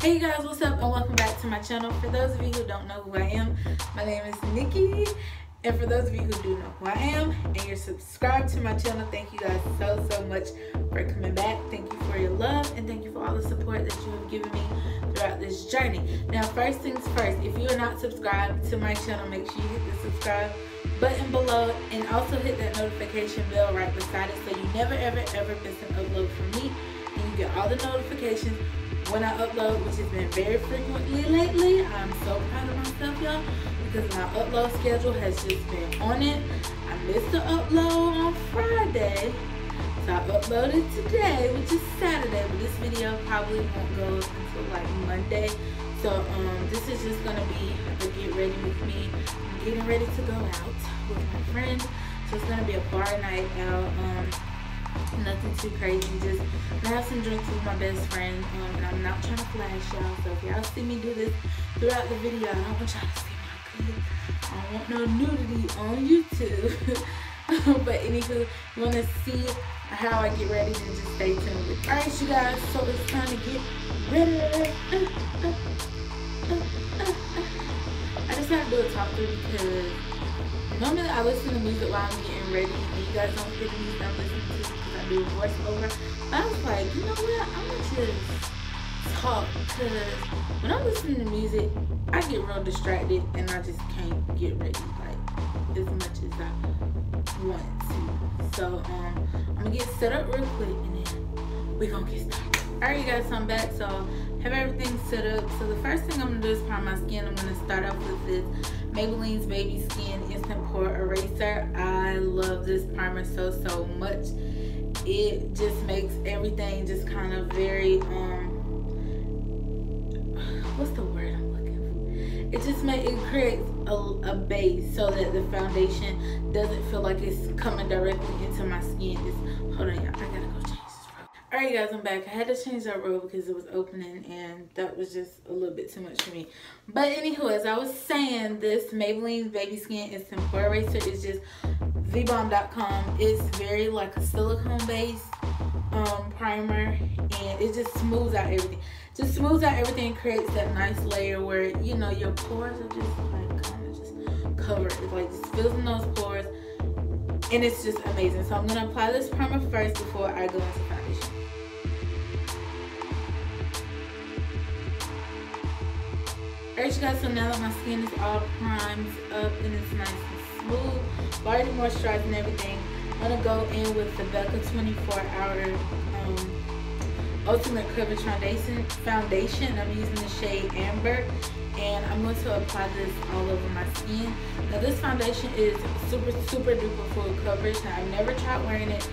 Hey guys, what's up and welcome back to my channel. For those of you who don't know who I am, my name is Nikki. And for those of you who do know who I am and you're subscribed to my channel, thank you guys so much for coming back. Thank you for your love and thank you for all the support that you have given me throughout this journey. Now, first things first, if you are not subscribed to my channel, make sure you hit the subscribe button below and also hit that notification bell right beside it so you never ever miss an upload from me and you get all the notifications when I upload, which has been very frequently lately. I'm so proud of myself, y'all, because my upload schedule has just been on it. I missed the upload on Friday, so I uploaded today, which is Saturday, but this video probably won't go until like Monday. So this is just gonna be a get ready with me. I'm getting ready to go out with my friend, so it's gonna be a bar night out. Nothing too crazy, just gonna have some drinks with my best friend, and I'm not trying to flash y'all, so if y'all see me do this throughout the video, I don't want y'all to see my good. I don't want no nudity on YouTube. But anywho, you want to see how I get ready, then just stay tuned. Alright you guys, so it's time to get ready. I just have to do a talk through because normally I listen to music while I'm getting ready, and you guys don't hear the music I'm listening to because I do voiceover. But I was like, you know what, I'm gonna just talk, because when I'm listening to music, I get real distracted and I just can't get ready like as much as I want to. So I'm gonna get set up real quick and then we're gonna get started. Alright you guys, so I'm back, so I have everything set up. So the first thing I'm gonna do is prime my skin. I'm gonna start off with this Maybelline's Baby Skin Instant Pore Eraser. I love this primer so much. It just makes everything just kind of very what's the word I'm looking for? It creates a base so that the foundation doesn't feel like it's coming directly into my skin. Hold on, y'all, I gotta go change this robe. Alright guys, I'm back. I had to change that robe because it was opening and that was just a little bit too much for me. But anywho, as I was saying, this Maybelline's Baby Skin Instant Pore Eraser is just vbomb.com. It's very like a silicone based primer, and it just smooths out everything. Just smooths out everything and creates that nice layer where, you know, your pores are just like kind of just covered. It like just fills in those pores, and it's just amazing. So I'm gonna apply this primer first before I go into foundation. Alright you guys, so now that my skin is all primed up and it's nice and smooth, already moisturized and everything, I'm gonna go in with the Becca 24-hour Ultimate Coverage Foundation. I'm using the shade Amber, and I'm going to apply this all over my skin. Now this foundation is super duper full coverage. Now I've never tried wearing it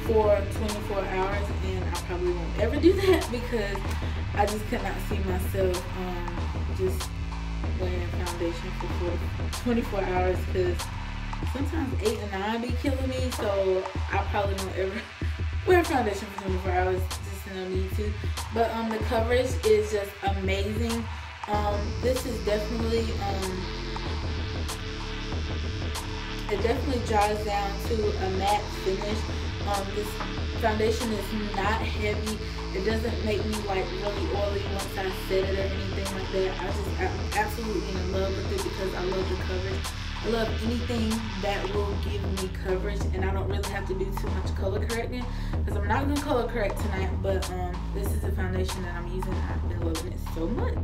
for 24 hours, and I probably won't ever do that because I just could not see myself just wearing foundation for 24 hours, because sometimes 8 and 9 be killing me, so I probably won't ever wear foundation for 24 hours, just no need to. But the coverage is just amazing. This is definitely it definitely dries down to a matte finish. This foundation is not heavy. It doesn't make me like really oily once I set it or anything like that. I'm absolutely in love with it because I love the coverage. I love anything that will give me coverage, and I don't really have to do too much color correcting because I'm not going to color correct tonight, but this is the foundation that I'm using. I've been loving it so much.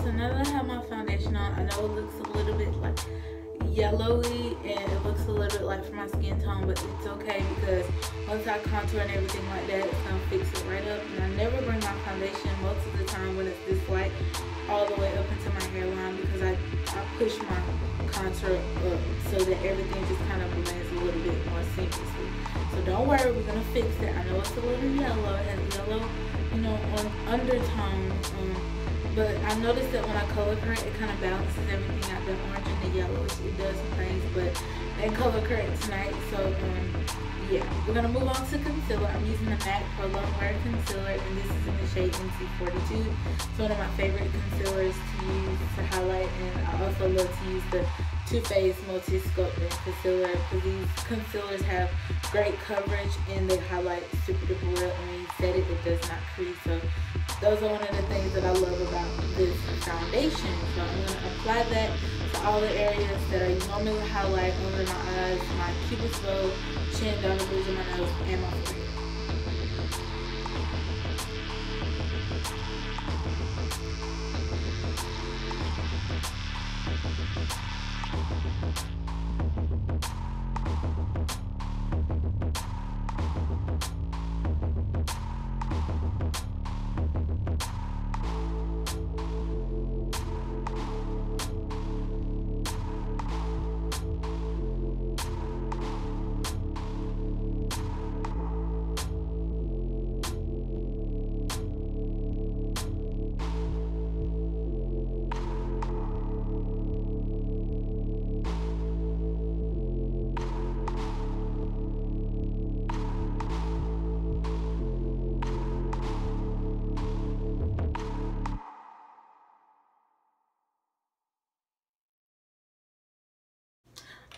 So now that I have my foundation on, I know it looks a little bit like yellowy and it looks a little bit light for my skin tone, but it's okay because once I contour and everything like that, it's gonna fix it right up. And I never bring my foundation most of the time when it's this light all the way up into my hairline, because I push my contour up so that everything just kind of blends a little bit more seamlessly. So don't worry, we're gonna fix it. I know it's a little yellow, it has yellow, you know, on undertone, but I noticed that when I color correct, it kind of balances everything out, the orange and the yellow. It does some things, but I color correct tonight. So yeah, we're gonna move on to concealer. I'm using the MAC Pro Longwear Concealer, and this is in the shade NC42. It's one of my favorite concealers to use to highlight, and I also love to use the Too Faced Multi-Sculpting Concealer, because these concealers have great coverage and they highlight super duper well, and when you set it, it does not crease. So those are one of the things that I love about this foundation. So I'm going to apply that to all the areas that I normally highlight under my eyes, my cupid's bow, chin, down the bridge of my nose, and my forehead.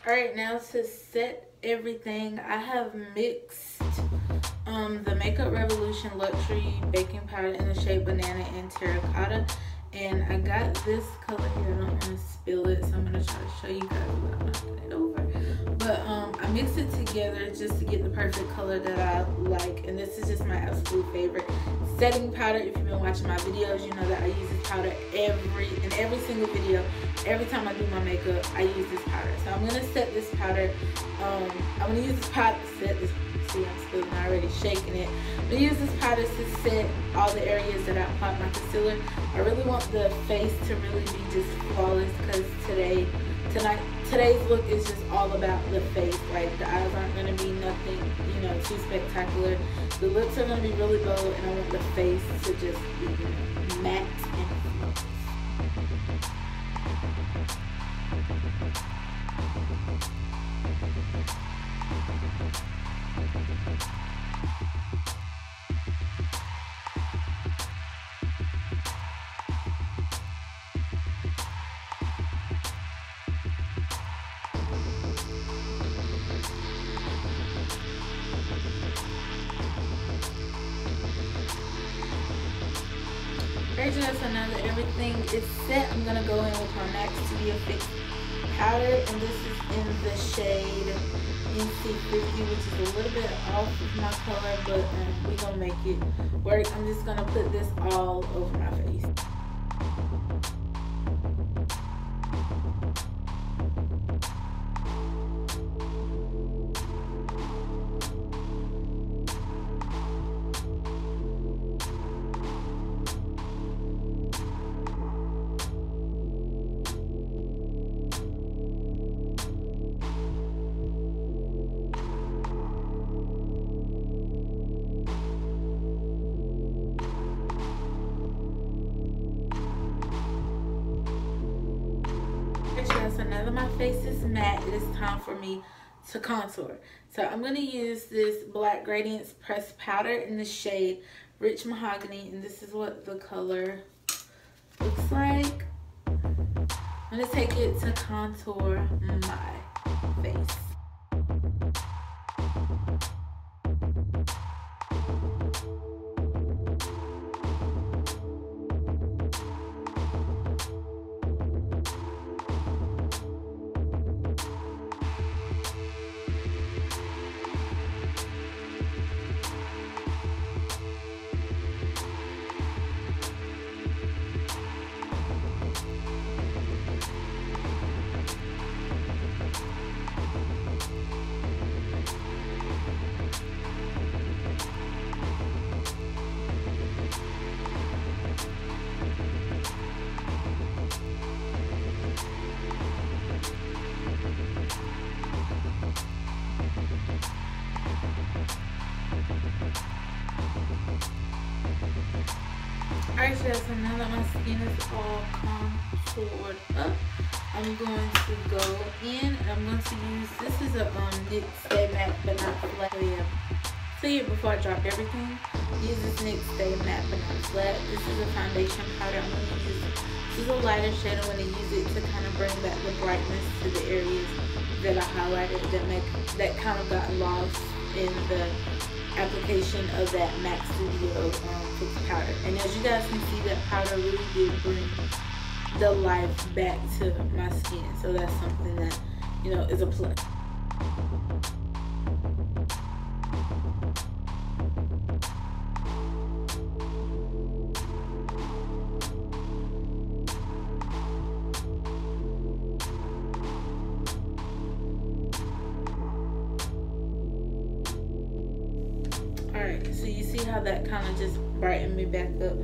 Alright, now to set everything, I have mixed the Makeup Revolution Luxury Baking Powder in the shade Banana and Terracotta. And I got this color here. I don't want to spill it, so I'm going to try to show you guys without knocking it over. But I mixed it together just to get the perfect color that I like. And this is just my absolute favorite setting powder. If you've been watching my videos, you know that I use this powder in every single video. Every time I do my makeup, I use this powder. So I'm going to set this powder. I'm going to use this powder to set this. See, I'm spilling already, shaking it. I'm going to use this powder to set all the areas that I applied my concealer. I really want the face to really be just flawless, because today's look is just all about the face. Like, the eyes aren't going to be nothing, you know, too spectacular. The lips are going to be really bold, and I want the face to just be, you know, matte and flawless. So now that everything is set, I'm going to go in with my MAC Studio Fix powder, and this is in the shade NC50, which is a little bit off of my color, but we're going to make it work. I'm just going to put this all over my face. So now that my face is matte, it is time for me to contour. So I'm going to use this black Radiance pressed powder in the shade Rich Mahogany, and this is what the color looks like. I'm going to take it to contour my face. Alright, so now that my skin is all contoured up, I'm going to go in and I'm going to use, this is a NYX Stay Matte but not flat. So yeah, before I drop everything, use this NYX Stay Matte but not flat. This is a foundation powder. I'm going to use, this is a lighter shade. I'm going to use it to kind of bring back the brightness to the areas that I highlighted that kind of got lost in the application of that MAC Studio Fix powder. And as you guys can see, that powder really did bring the life back to my skin, so that's something that, you know, is a plus. Alright, so you see how that kind of just brightened me back up.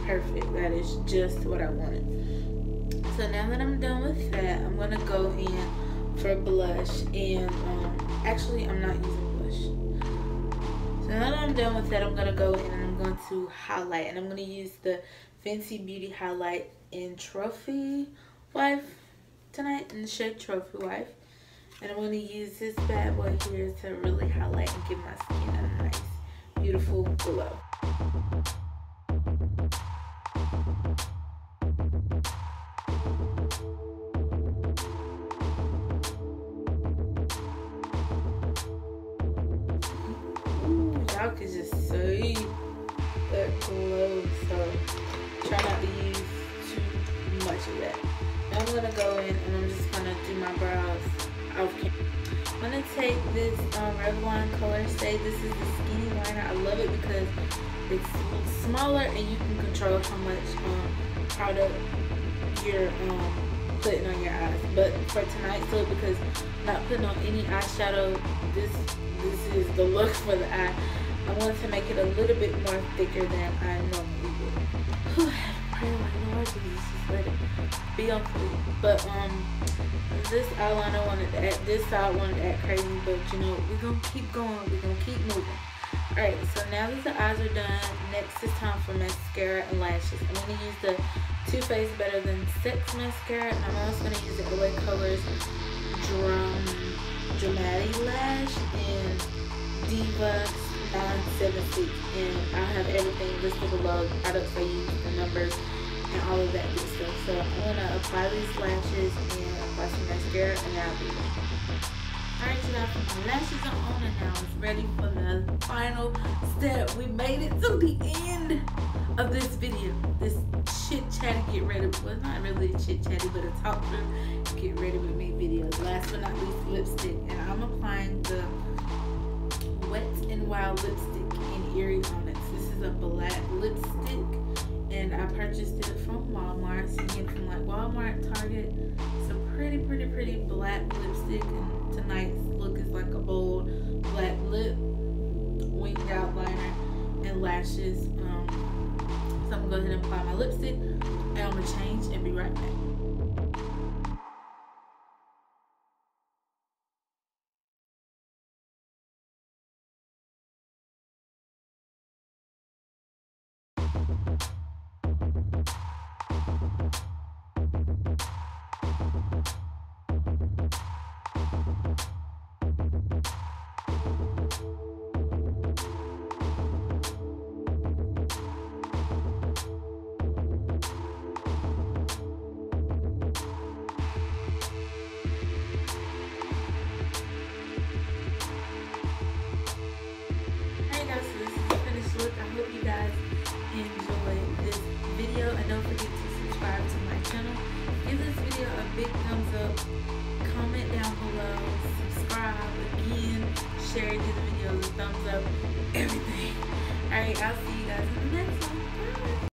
Perfect. That is just what I wanted. So now that I'm done with that, I'm going to go in for blush. And actually, I'm not using blush. So now that I'm done with that, I'm going to go in and I'm going to highlight. And I'm going to use the Fenty Beauty Highlight in Trophy Wife tonight, in the shade Trophy Wife. And I'm going to use this bad boy here to really highlight and give my skin a nice, beautiful glow. Y'all can just see that glow, so try not to use too much of that. Now I'm going to go in and I'm just going to do my brows off camera. I'm going to take this Revlon Colorstay. This is the skinny liner. I love it because it's smaller and you can control how much product you're putting on your eyes. But for tonight's look, because I'm not putting on any eyeshadow, this is the look for the eye. I want to make it a little bit more thicker than I normally would. I don't know, just let it be on fleek. But this eyeliner wanted to act, this side wanted to act crazy, but you know, we're gonna keep going, we're gonna keep moving. Alright, so now that the eyes are done, next it's time for mascara and lashes. I'm gonna use the Too Faced Better Than Sex mascara, and I'm also gonna use the Olay Dramatic Lash in Diva 976, and I have everything listed below, the products I use, the numbers, and all of that good stuff. So I'm gonna apply these lashes and apply some mascara, and then I'll be done. Alright, you guys, my lashes are on and now it's ready for the final step. We made it to the end of this video. This chit chatty get ready, well, it's not really chit chatty, but a talk through get ready with me video. Last but not least, lipstick, and I'm applying the Wet n Wild lipstick in Eerie Onyx. This is a black lipstick, and I purchased it from Walmart. So you can like Walmart, Target. It's a pretty black lipstick, and tonight's look is like a bold black lip, winged outliner, and lashes. So I'm gonna go ahead and apply my lipstick, and I'm gonna change and be right back. Big thumbs up, comment down below, subscribe again, share, give the video a thumbs up, everything. Alright, I'll see you guys in the next one. Bye.